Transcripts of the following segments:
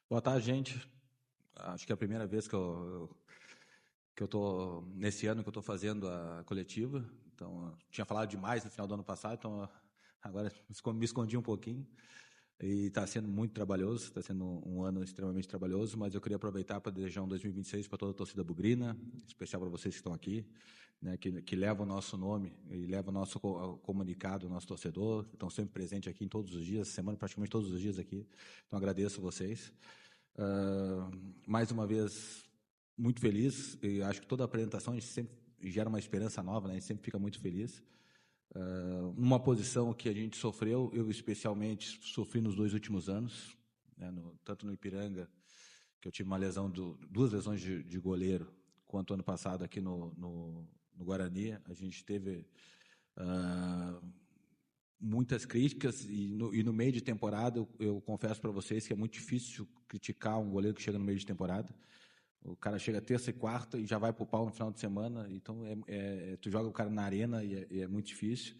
Boa tarde, gente. Acho que é a primeira vez que eu estou, nesse ano que eu estou fazendo a coletiva. Então, tinha falado demais no final do ano passado, então agora me escondi um pouquinho. E está sendo muito trabalhoso, está sendo um ano extremamente trabalhoso, mas eu queria aproveitar para desejar um 2026 para toda a torcida bugrina, especial para vocês que estão aqui, né, que levam o nosso nome e levam o nosso comunicado, o nosso torcedor, que estão sempre presentes aqui em todos os dias, semana praticamente todos os dias aqui. Então, agradeço a vocês. Mais uma vez, muito feliz, e acho que toda apresentação a gente sempre gera uma esperança nova, né? A gente sempre fica muito feliz. Numa posição que a gente sofreu, eu especialmente sofri nos 2 últimos anos, né? Tanto no Ipiranga, que eu tive uma lesão, duas lesões de goleiro, quanto ano passado aqui no Guarani. A gente teve muitas críticas e no meio de temporada eu confesso para vocês que é muito difícil criticar um goleiro que chega no meio de temporada. O cara chega terça e quarta e já vai pro pau no final de semana, então tu joga o cara na arena e é muito difícil.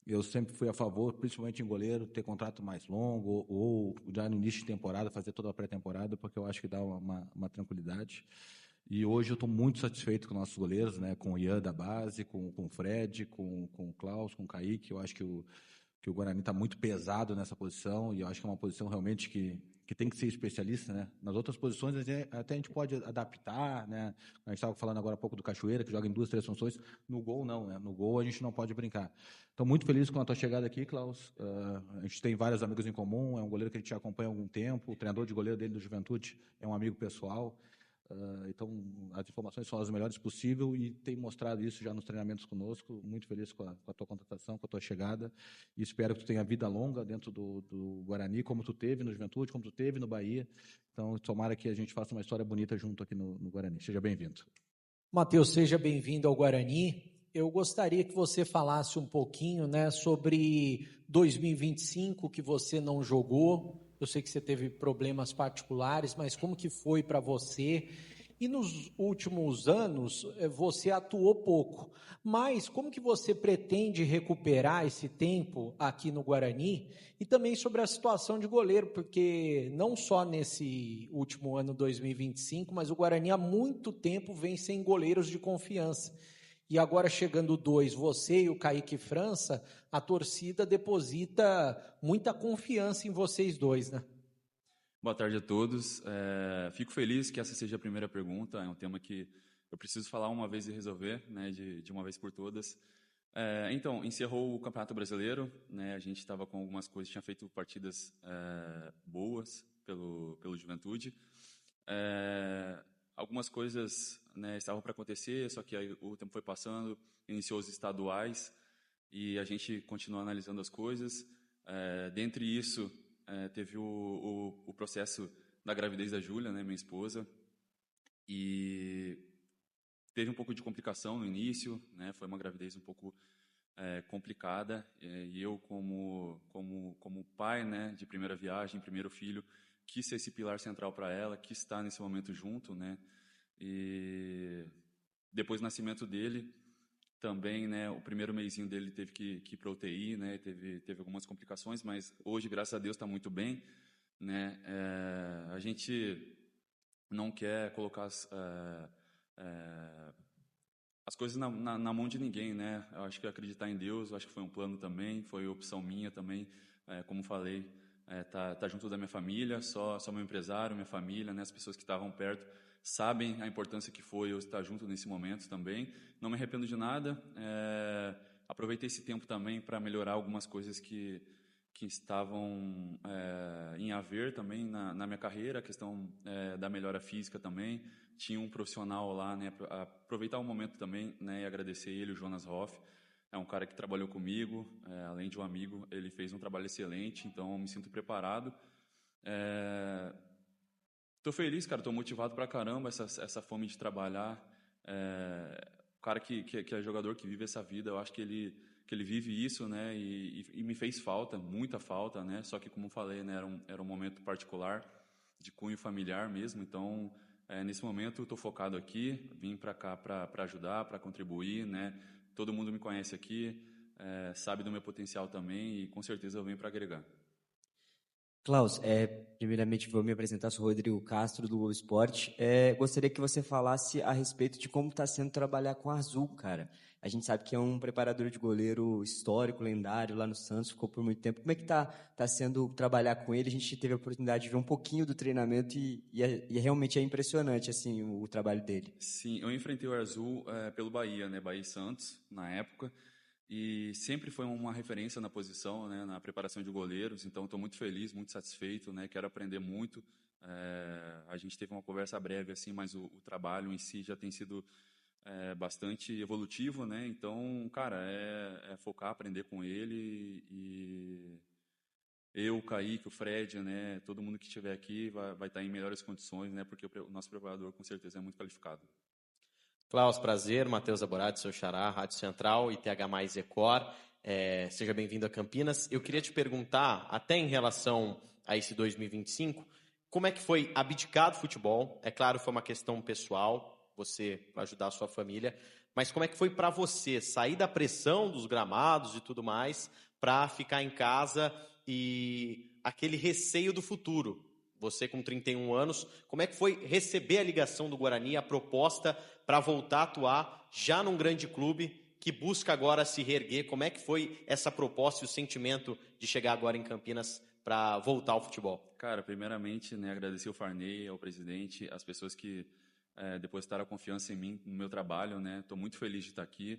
Eu sempre fui a favor, principalmente em goleiro, ter contrato mais longo ou já no início de temporada, fazer toda a pré-temporada, porque eu acho que dá uma tranquilidade. E hoje eu estou muito satisfeito com nossos goleiros, né? Com o Ian da base, com o Fred, com o Klaus, com o Kaique. Eu acho que o Guarani está muito pesado nessa posição e eu acho que é uma posição realmente que tem que ser especialista, né? Nas outras posições até a gente pode adaptar, né? A gente estava falando agora há pouco do Cachoeira, que joga em 2, 3 funções. No gol, não, né? No gol a gente não pode brincar. Estou muito feliz com a tua chegada aqui, Klaus. A gente tem vários amigos em comum, é um goleiro que a gente acompanha há algum tempo, o treinador de goleiro dele do Juventude é um amigo pessoal. Então, as informações são as melhores possível e tem mostrado isso já nos treinamentos conosco. Muito feliz com a tua contratação, com a tua chegada e espero que tu tenha vida longa dentro do Guarani, como tu teve no Juventude, como tu teve no Bahia. Então, tomara que a gente faça uma história bonita junto aqui no Guarani. Seja bem-vindo. Matheus, seja bem-vindo ao Guarani. Eu gostaria que você falasse um pouquinho, né, sobre 2025, que você não jogou. Eu sei que você teve problemas particulares, mas como que foi para você? E nos últimos anos, você atuou pouco. Mas como que você pretende recuperar esse tempo aqui no Guarani? E também sobre a situação de goleiro, porque não só nesse último ano 2025, mas o Guarani há muito tempo vem sem goleiros de confiança. E agora chegando 2, você e o Kaique França, a torcida deposita muita confiança em vocês dois, né? Boa tarde a todos. Fico feliz que essa seja a primeira pergunta. É um tema que eu preciso falar uma vez e resolver, né, de uma vez por todas. Então, encerrou o Campeonato Brasileiro, né, a gente estava com algumas coisas, tinha feito partidas boas pelo Juventude. Algumas coisas, né, estavam para acontecer, só que aí o tempo foi passando, iniciou os estaduais e a gente continuou analisando as coisas. Dentre isso, teve o processo da gravidez da Júlia, né, minha esposa, e teve um pouco de complicação no início, né, foi uma gravidez um pouco complicada, e eu como pai, né, de primeira viagem, primeiro filho, quis ser esse pilar central para ela, quis estar nesse momento junto, né, e depois do nascimento dele, também, né, o primeiro mesinho dele teve que ir para UTI, né, teve algumas complicações, mas hoje, graças a Deus, está muito bem, né. A gente não quer colocar as coisas na mão de ninguém, né. Eu acho que acreditar em Deus, eu acho que foi um plano também, foi opção minha também, como falei, tá junto da minha família, só meu empresário, minha família, né, as pessoas que estavam perto sabem a importância que foi eu estar junto nesse momento também. Não me arrependo de nada. Aproveitei esse tempo também para melhorar algumas coisas que estavam em haver também na minha carreira, a questão da melhora física também. Tinha um profissional lá, né, aproveitar o momento também, né, e agradecer ele, o Jonas Hoff. É um cara que trabalhou comigo, além de um amigo, ele fez um trabalho excelente, então eu me sinto preparado. Tô feliz, cara, tô motivado pra caramba, essa fome de trabalhar. O cara que é jogador, que vive essa vida, eu acho que ele vive isso, né, e me fez falta, muita falta, né, só que como eu falei, né, era um momento particular, de cunho familiar mesmo, então, nesse momento eu tô focado aqui, vim pra cá pra ajudar, pra contribuir, né, todo mundo me conhece aqui, sabe do meu potencial também e com certeza eu venho pra agregar. Klaus, primeiramente vou me apresentar, sou Rodrigo Castro, do Globo Esporte. Gostaria que você falasse a respeito de como está sendo trabalhar com a Azul, cara. A gente sabe que é um preparador de goleiro histórico, lendário, lá no Santos, ficou por muito tempo. Como é que tá sendo trabalhar com ele? A gente teve a oportunidade de ver um pouquinho do treinamento e realmente é impressionante, assim, o trabalho dele. Sim, eu enfrentei o Azul pelo Bahia, né? Bahia e Santos, na época. E sempre foi uma referência na posição, né, na preparação de goleiros, então estou muito feliz, muito satisfeito, né, quero aprender muito. A gente teve uma conversa breve, assim, mas o trabalho em si já tem sido bastante evolutivo, né, então, cara, é focar, aprender com ele e eu, o Kaique, o Fred, né, todo mundo que estiver aqui vai estar em melhores condições, né, porque o nosso preparador com certeza é muito qualificado. Klaus, prazer. Matheus Aborati, seu xará, Rádio Central e TH mais Ecor. Seja bem-vindo a Campinas. Eu queria te perguntar, até em relação a esse 2025, como é que foi abdicar do futebol? É claro, foi uma questão pessoal, você ajudar a sua família, mas como é que foi para você sair da pressão dos gramados e tudo mais para ficar em casa e aquele receio do futuro? Você com 31 anos, como é que foi receber a ligação do Guarani, a proposta para voltar a atuar já num grande clube que busca agora se reerguer? Como é que foi essa proposta e o sentimento de chegar agora em Campinas para voltar ao futebol? Cara, primeiramente, né, agradecer ao Farney, ao presidente, as pessoas que depositaram a confiança em mim, no meu trabalho, né? Estou muito feliz de estar aqui,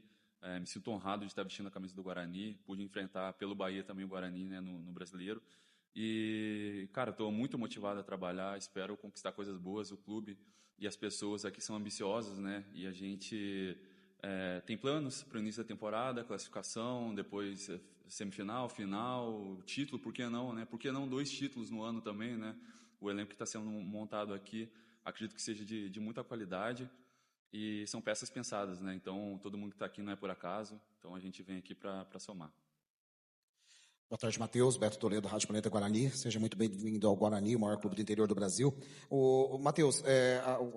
me sinto honrado de estar vestindo a camisa do Guarani, pude enfrentar pelo Bahia também o Guarani, né, no Brasileiro. E, cara, estou muito motivado a trabalhar, espero conquistar coisas boas. O clube e as pessoas aqui são ambiciosas, né? E a gente tem planos para o início da temporada, classificação, depois semifinal, final, título, por que não, né? Por que não 2 títulos no ano também, né? O elenco que está sendo montado aqui, acredito que seja de muita qualidade e são peças pensadas, né? Então, todo mundo que está aqui não é por acaso, então a gente vem aqui para somar. Boa tarde, Matheus. Beto Toledo, Rádio Planeta Guarani. Seja muito bem-vindo ao Guarani, o maior clube do interior do Brasil. Matheus,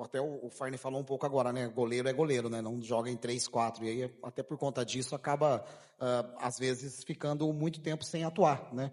até o Farney falou um pouco agora, né? Goleiro é goleiro, né? Não joga em 3, 4. E aí, até por conta disso, acaba, às vezes, ficando muito tempo sem atuar, né?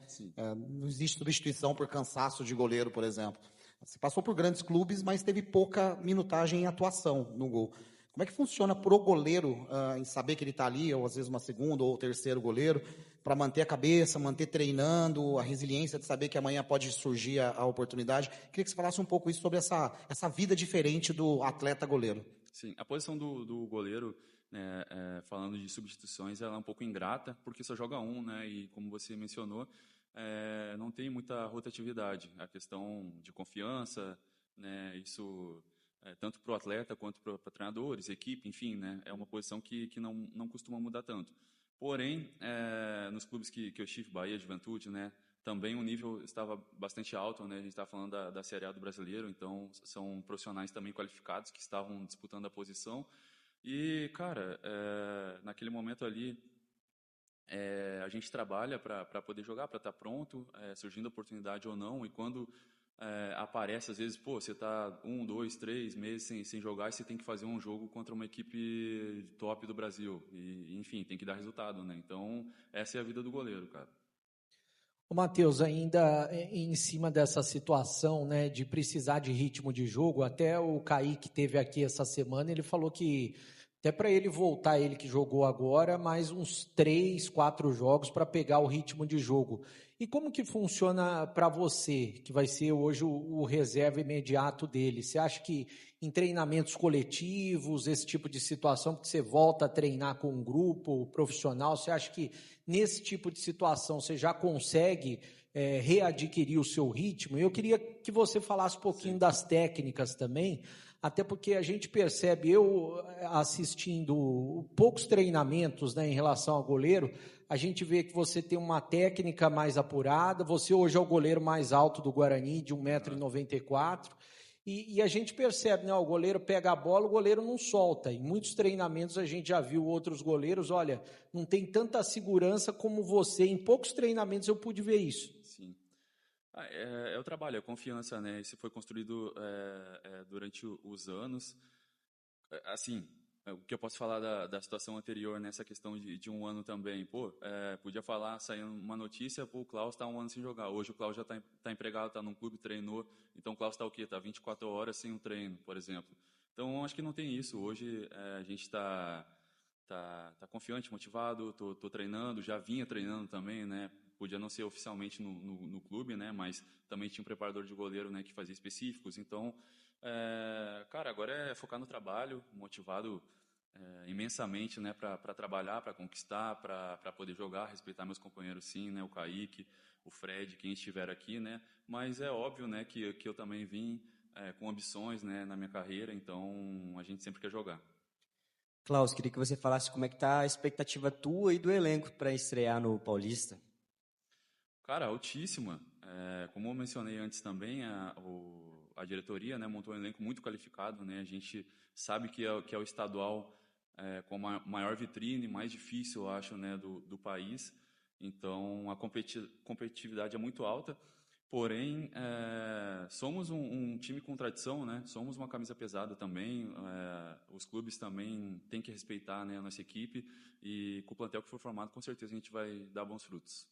Não existe substituição por cansaço de goleiro, por exemplo. Você passou por grandes clubes, mas teve pouca minutagem em atuação no gol. Como é que funciona pro goleiro em saber que ele está ali, ou às vezes uma segunda ou terceiro goleiro, para manter a cabeça, manter treinando, a resiliência de saber que amanhã pode surgir a oportunidade? Queria que você falasse um pouco isso sobre essa vida diferente do atleta goleiro. Sim, a posição do goleiro, né, falando de substituições, ela é um pouco ingrata, porque só joga um, né? E como você mencionou, não tem muita rotatividade. A questão de confiança, né? Isso tanto para o atleta quanto para treinadores, equipe, enfim, né? É uma posição que não costuma mudar tanto. Porém, nos clubes que eu estive, Bahia, Juventude, né? Também o nível estava bastante alto, né? A gente estava falando da Série A do Brasileiro, então são profissionais também qualificados que estavam disputando a posição. E, cara, naquele momento ali, a gente trabalha para poder jogar, para estar pronto, surgindo oportunidade ou não, e quando aparece, às vezes, você está 1, 2, 3 meses sem jogar e você tem que fazer um jogo contra uma equipe top do Brasil. E, enfim, tem que dar resultado, né? Então, essa é a vida do goleiro, cara. Ô, Matheus, ainda em cima dessa situação, né, de precisar de ritmo de jogo, até o Kaique teve aqui essa semana, ele falou que até para ele voltar, ele que jogou agora, mais uns 3, 4 jogos para pegar o ritmo de jogo. E como que funciona para você, que vai ser hoje o reserva imediato dele? Você acha que em treinamentos coletivos, esse tipo de situação, porque você volta a treinar com um grupo profissional, você acha que nesse tipo de situação você já consegue readquirir o seu ritmo? Eu queria que você falasse um pouquinho das técnicas também, até porque a gente percebe, eu assistindo poucos treinamentos, né, em relação ao goleiro, a gente vê que você tem uma técnica mais apurada, você hoje é o goleiro mais alto do Guarani, de 1,94 m, e a gente percebe, né, o goleiro pega a bola, o goleiro não solta. Em muitos treinamentos a gente já viu outros goleiros, olha, não tem tanta segurança como você. Em poucos treinamentos eu pude ver isso. Sim. É o trabalho, é a confiança, né? Isso foi construído durante os anos. Assim, o que eu posso falar da situação anterior nessa questão de um ano também? Podia falar, saindo uma notícia, o Klaus está um ano sem jogar. Hoje o Klaus já está empregado, está num clube, treinou. Então o Klaus está o quê? Está 24 horas sem um treino, por exemplo. Então acho que não tem isso. Hoje a gente está confiante, motivado, tô treinando, já vinha treinando também, né? Podia não ser oficialmente no clube, né? Mas também tinha um preparador de goleiro, né, que fazia específicos. Então, cara, agora é focar no trabalho, motivado imensamente, né, para trabalhar, para conquistar, para poder jogar, respeitar meus companheiros, sim, né, o Kaique, o Fred, quem estiver aqui, né, mas é óbvio, né, que eu também vim com ambições, né, na minha carreira, então a gente sempre quer jogar. Klaus, queria que você falasse como é que tá a expectativa tua e do elenco para estrear no Paulista. Cara, altíssima. Como eu mencionei antes também, a diretoria, né, montou um elenco muito qualificado, né, a gente sabe que é o estadual com a maior vitrine, mais difícil, eu acho, né, do país. Então, a competitividade é muito alta. Porém, somos um time com tradição, né? Somos uma camisa pesada também. Os clubes também têm que respeitar, né, a nossa equipe. E com o plantel que for formado, com certeza a gente vai dar bons frutos.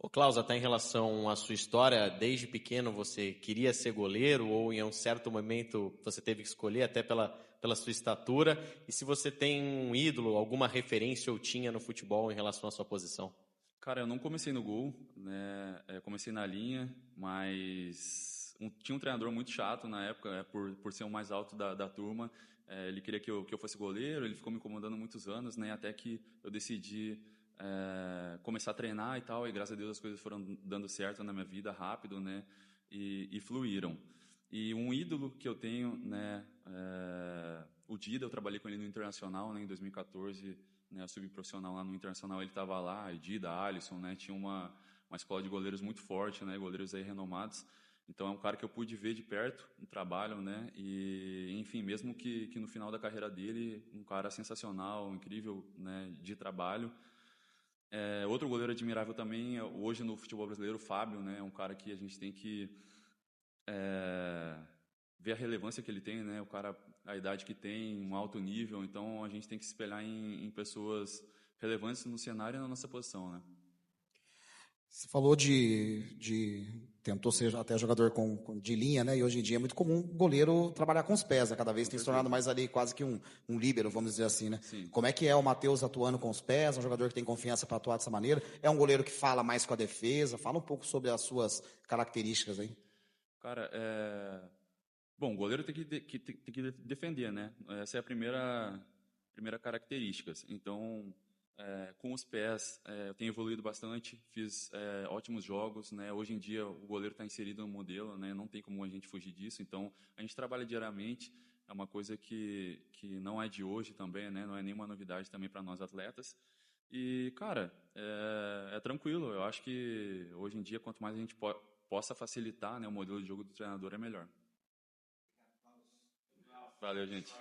Ô Klaus, até em relação à sua história, desde pequeno você queria ser goleiro ou em um certo momento você teve que escolher até pela sua estatura? E se você tem um ídolo, alguma referência ou tinha no futebol em relação à sua posição? Cara, eu não comecei no gol, né? Comecei na linha, mas tinha um treinador muito chato na época, por ser o mais alto da turma. Ele queria que eu fosse goleiro, ele ficou me incomodando muitos anos, né? Até que eu decidi começar a treinar e tal, e graças a Deus as coisas foram dando certo na minha vida rápido, né? E fluíram. E um ídolo que eu tenho, né? O Dida, eu trabalhei com ele no Internacional, né? Em 2014, né? Subprofissional lá no Internacional, ele estava lá, Dida, Alisson, né? Tinha uma escola de goleiros muito forte, né? Goleiros aí renomados. Então é um cara que eu pude ver de perto no trabalho, né? E enfim, mesmo que no final da carreira dele, um cara sensacional, incrível, né? De trabalho. Outro goleiro admirável também, hoje no futebol brasileiro, o Fábio, né? É um cara que a gente tem que ver a relevância que ele tem, né? O cara, a idade que tem, um alto nível. Então a gente tem que se espelhar em pessoas relevantes no cenário e na nossa posição, né? Você falou tentou ser até jogador de linha, né? E hoje em dia é muito comum o goleiro trabalhar com os pés, né? Cada vez tem se tornado mais ali quase que um líbero, vamos dizer assim, né? Sim. Como é que é o Matheus atuando com os pés? Um jogador que tem confiança para atuar dessa maneira? É um goleiro que fala mais com a defesa? Fala um pouco sobre as suas características aí. Cara, bom, o goleiro tem que defender, né? Essa é a primeira característica. Então, com os pés, eu tenho evoluído bastante, fiz ótimos jogos, né? Hoje em dia o goleiro está inserido no modelo, né? Não tem como a gente fugir disso. Então, a gente trabalha diariamente, é uma coisa que não é de hoje também, né? Não é nenhuma novidade também para nós atletas. E, cara, é tranquilo. Eu acho que hoje em dia, quanto mais a gente possa facilitar, né, o modelo de jogo do treinador, é melhor. Valeu, gente.